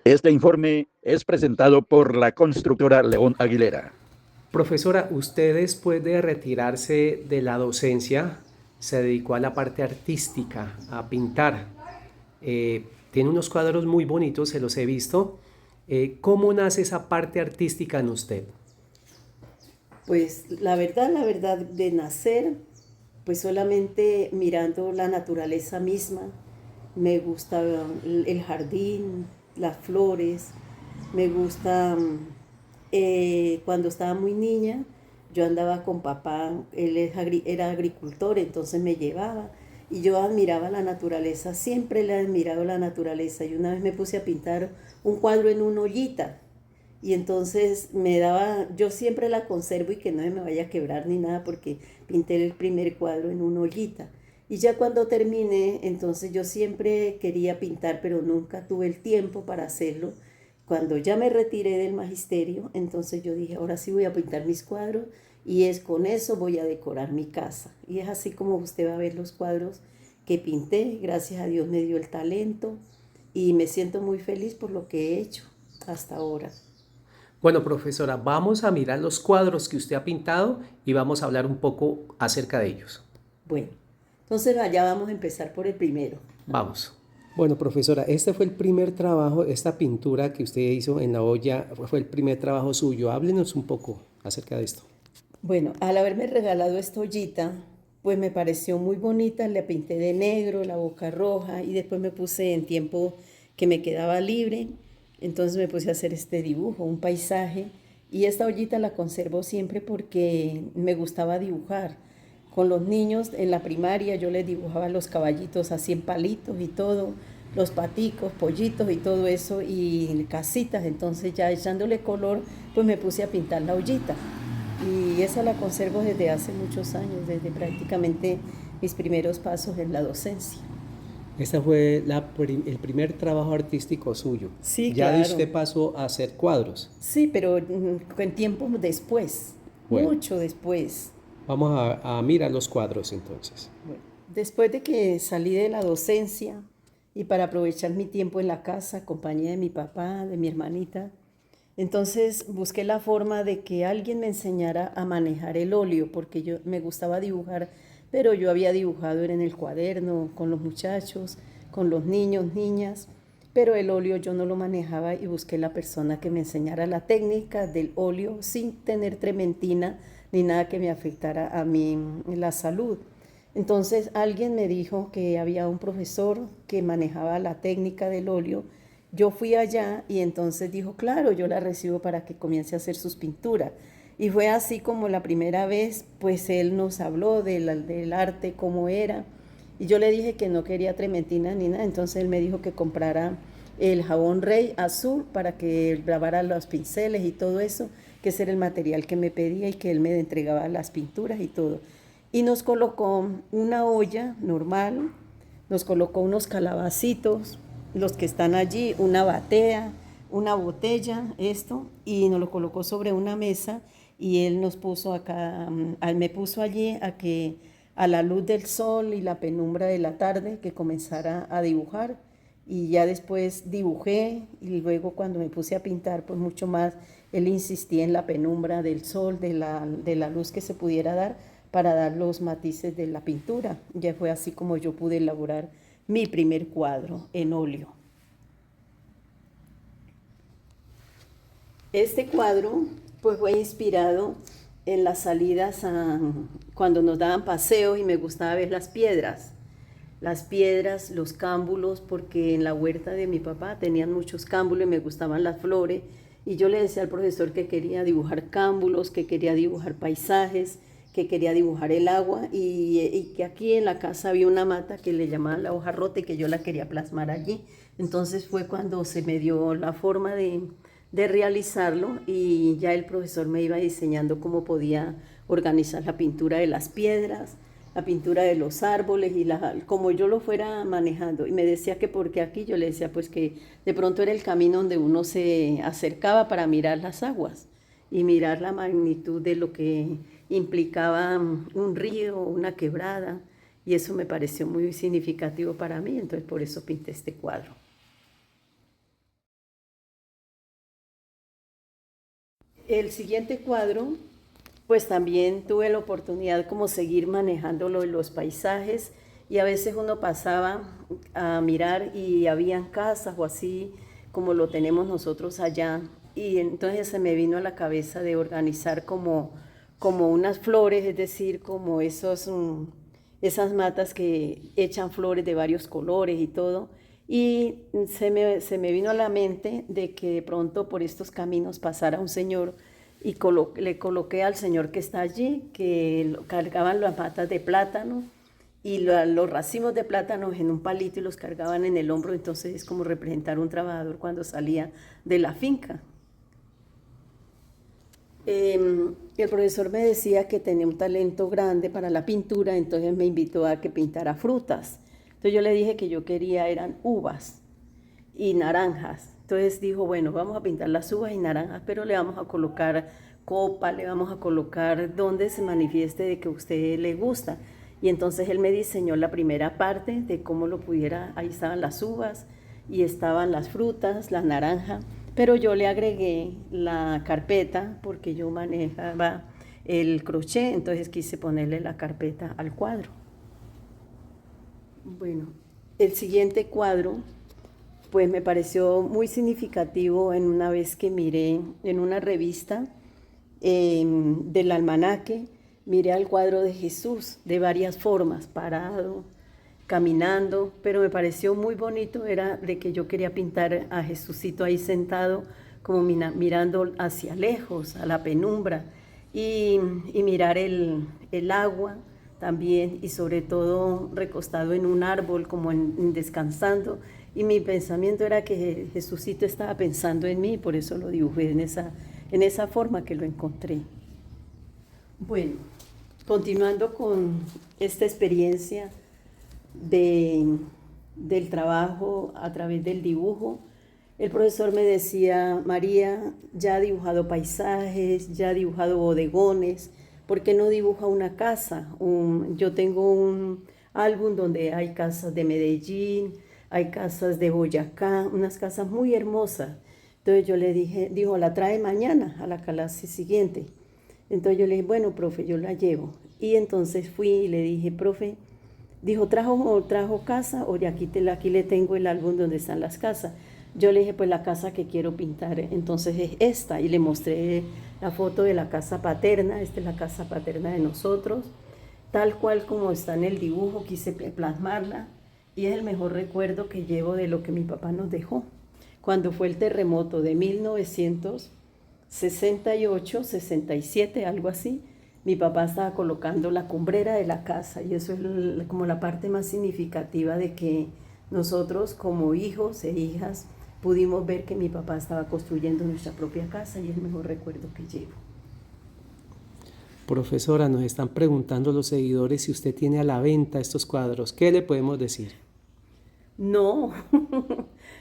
Este informe es presentado por la constructora León Aguilera. Profesora, usted después de retirarse de la docencia se dedicó a la parte artística, a pintar. Tiene unos cuadros muy bonitos, se los he visto. ¿Cómo nace esa parte artística en usted? Pues la verdad de nacer, pues solamente mirando la naturaleza misma. Me gusta el jardín, las flores, me gusta cuando estaba muy niña, yo andaba con papá, era agricultor, entonces me llevaba y yo admiraba la naturaleza, siempre le he admirado la naturaleza y una vez me puse a pintar un cuadro en una ollita y entonces me daba, yo siempre la conservo y que no me vaya a quebrar ni nada porque pinté el primer cuadro en una ollita. Y ya cuando terminé, entonces yo siempre quería pintar, pero nunca tuve el tiempo para hacerlo. Cuando ya me retiré del magisterio, entonces yo dije, ahora sí voy a pintar mis cuadros y es con eso voy a decorar mi casa. Y es así como usted va a ver los cuadros que pinté. Gracias a Dios me dio el talento y me siento muy feliz por lo que he hecho hasta ahora. Bueno, profesora, vamos a mirar los cuadros que usted ha pintado y vamos a hablar un poco acerca de ellos. Bueno, entonces allá vamos a empezar por el primero. Vamos. Bueno, profesora, este fue el primer trabajo, esta pintura que usted hizo en la olla, fue el primer trabajo suyo. Háblenos un poco acerca de esto. Bueno, al haberme regalado esta ollita, pues me pareció muy bonita, la pinté de negro, la boca roja y después me puse en tiempo que me quedaba libre, entonces me puse a hacer este dibujo, un paisaje y esta ollita la conservo siempre porque me gustaba dibujar. Con los niños en la primaria yo les dibujaba los caballitos así en palitos y todo, los paticos, pollitos y todo eso y casitas, entonces ya echándole color pues me puse a pintar la ollita y esa la conservo desde hace muchos años, desde prácticamente mis primeros pasos en la docencia. Este fue el primer trabajo artístico suyo. Sí, Ya de claro. usted pasó a hacer cuadros. Sí, pero en tiempo después, Bueno, mucho después. vamos a mirar los cuadros entonces. Bueno, después de que salí de la docencia y para aprovechar mi tiempo en la casa, compañía de mi papá, de mi hermanita, entonces busqué la forma de que alguien me enseñara a manejar el óleo, porque yo me gustaba dibujar, pero yo había dibujado era en el cuaderno, con los muchachos, con los niños, niñas, pero el óleo yo no lo manejaba y busqué la persona que me enseñara la técnica del óleo sin tener trementina ni nada que me afectara a mí la salud. Entonces alguien me dijo que había un profesor que manejaba la técnica del óleo. Yo fui allá y entonces dijo, claro, yo la recibo para que comience a hacer sus pinturas. Y fue así como la primera vez, pues él nos habló del arte, cómo era. Y yo le dije que no quería trementina ni nada, entonces él me dijo que comprara el jabón Rey azul para que grabara los pinceles y todo eso, que ese era el material que me pedía y que él me entregaba las pinturas y todo. Y nos colocó una olla normal, nos colocó unos calabacitos, los que están allí, una batea, una botella, esto, y nos lo colocó sobre una mesa y él nos puso acá, me puso allí a que a la luz del sol y la penumbra de la tarde que comenzara a dibujar y ya después dibujé y luego cuando me puse a pintar pues mucho más, él insistía en la penumbra del sol, de la luz que se pudiera dar para dar los matices de la pintura. Ya fue así como yo pude elaborar mi primer cuadro en óleo. Este cuadro pues fue inspirado en las salidas cuando nos daban paseos y me gustaba ver las piedras, los cámbulos, porque en la huerta de mi papá tenían muchos cámbulos y me gustaban las flores. Y yo le decía al profesor que quería dibujar cámbulos, que quería dibujar paisajes, que quería dibujar el agua y que aquí en la casa había una mata que le llamaban la hoja rota y que yo la quería plasmar allí. Entonces fue cuando se me dio la forma de realizarlo y ya el profesor me iba diseñando cómo podía organizar la pintura de las piedras, la pintura de los árboles y como yo lo fuera manejando. Y me decía que porque aquí, yo le decía pues que de pronto era el camino donde uno se acercaba para mirar las aguas y mirar la magnitud de lo que implicaba un río, una quebrada, y eso me pareció muy significativo para mí, entonces por eso pinté este cuadro. El siguiente cuadro, pues también tuve la oportunidad como seguir manejando lo de los paisajes y a veces uno pasaba a mirar y habían casas o así como lo tenemos nosotros allá y entonces se me vino a la cabeza de organizar como unas flores, es decir, como esas matas que echan flores de varios colores y todo. Y se me vino a la mente de que de pronto por estos caminos pasara un señor y le coloqué al señor que está allí, que cargaban las matas de plátano y los racimos de plátanos en un palito y los cargaban en el hombro, entonces es como representar un trabajador cuando salía de la finca. El profesor me decía que tenía un talento grande para la pintura, entonces me invitó a que pintara frutas. Entonces yo le dije que yo quería, eran uvas y naranjas. Entonces dijo, bueno, vamos a pintar las uvas y naranjas, pero le vamos a colocar copa, le vamos a colocar donde se manifieste de que a usted le gusta. Y entonces él me diseñó la primera parte de cómo lo pudiera, ahí estaban las uvas y estaban las frutas, la naranja, pero yo le agregué la carpeta porque yo manejaba el crochet, entonces quise ponerle la carpeta al cuadro. Bueno, el siguiente cuadro, pues me pareció muy significativo en una vez que miré en una revista del almanaque, miré al cuadro de Jesús de varias formas, parado, caminando, pero me pareció muy bonito, era de que yo quería pintar a Jesucito ahí sentado, como mirando hacia lejos, a la penumbra, y mirar el agua también, y sobre todo recostado en un árbol, como descansando, y mi pensamiento era que Jesucito estaba pensando en mí, por eso lo dibujé en esa forma que lo encontré. Bueno, continuando con esta experiencia del trabajo a través del dibujo, el profesor me decía, María, ya ha dibujado paisajes, ya ha dibujado bodegones, ¿por qué no dibuja una casa? Yo tengo un álbum donde hay casas de Medellín, hay casas de Boyacá, unas casas muy hermosas. Entonces yo le dije, dijo, la trae mañana a la clase siguiente. Entonces yo le dije, bueno, profe, yo la llevo. Y entonces fui y le dije, profe, dijo, ¿trajo casa? O de aquí le tengo el álbum donde están las casas. Yo le dije, pues la casa que quiero pintar, entonces es esta. Y le mostré la foto de la casa paterna, esta es la casa paterna de nosotros. Tal cual como está en el dibujo, quise plasmarla. Y es el mejor recuerdo que llevo de lo que mi papá nos dejó. Cuando fue el terremoto de 1968, 67, algo así, mi papá estaba colocando la cumbrera de la casa y eso es como la parte más significativa de que nosotros como hijos e hijas pudimos ver que mi papá estaba construyendo nuestra propia casa y es el mejor recuerdo que llevo. Profesora, nos están preguntando los seguidores si usted tiene a la venta estos cuadros. ¿Qué le podemos decir? No,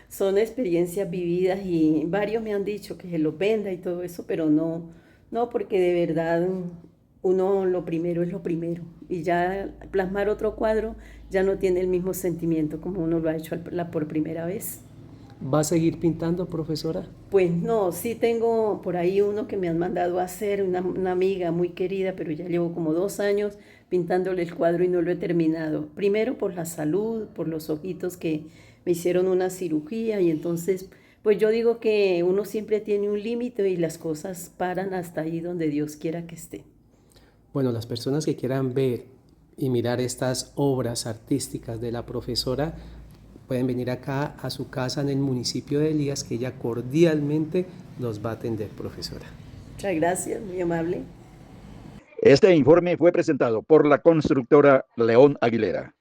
son experiencias vividas y varios me han dicho que se los venda y todo eso, pero no, porque de verdad uno lo primero es lo primero y ya plasmar otro cuadro ya no tiene el mismo sentimiento como uno lo ha hecho por primera vez. ¿Va a seguir pintando, profesora? Pues no, sí tengo por ahí uno que me han mandado a hacer, una amiga muy querida, pero ya llevo como 2 años pintándole el cuadro y no lo he terminado. Primero por la salud, por los ojitos que me hicieron una cirugía y entonces, pues yo digo que uno siempre tiene un límite y las cosas paran hasta ahí donde Dios quiera que esté. Bueno, las personas que quieran ver y mirar estas obras artísticas de la profesora pueden venir acá a su casa en el municipio de Elías, que ella cordialmente los va a atender, profesora. Muchas gracias, muy amable. Este informe fue presentado por la constructora León Aguilera.